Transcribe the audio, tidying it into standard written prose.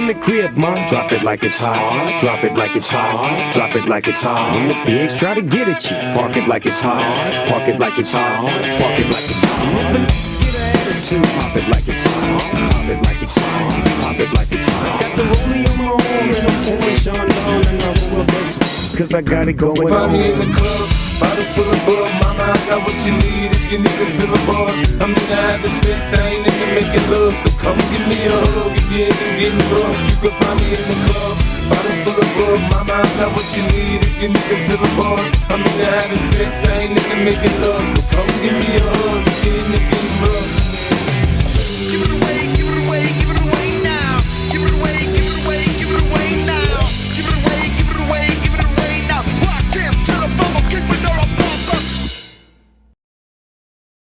in the crib, ma. Drop it like it's hot. Drop it like it's hot. Drop it like it's hot. When the pigs try to get at you, park it like it's hot. Park it like it's hot. Park it like it's hot. If a get an attitude, pop it like it's hot. Pop it like it's hot. Pop it like it's hot. Got the rollie on my arm and I'm pouring Sean down and I'm over best cause I got it going on. Find me in the club, bottle full of bug. Mama, I got what you need if you need to fill a bar. I'm into having sex, I ain't into making love. So come give me a hug if you ain't getting rough. You can find me in the club, bottle full of bug. Mama, I got what you need if you need to fill a bar. I'm into having sex, I ain't into making love. So come give me a hug.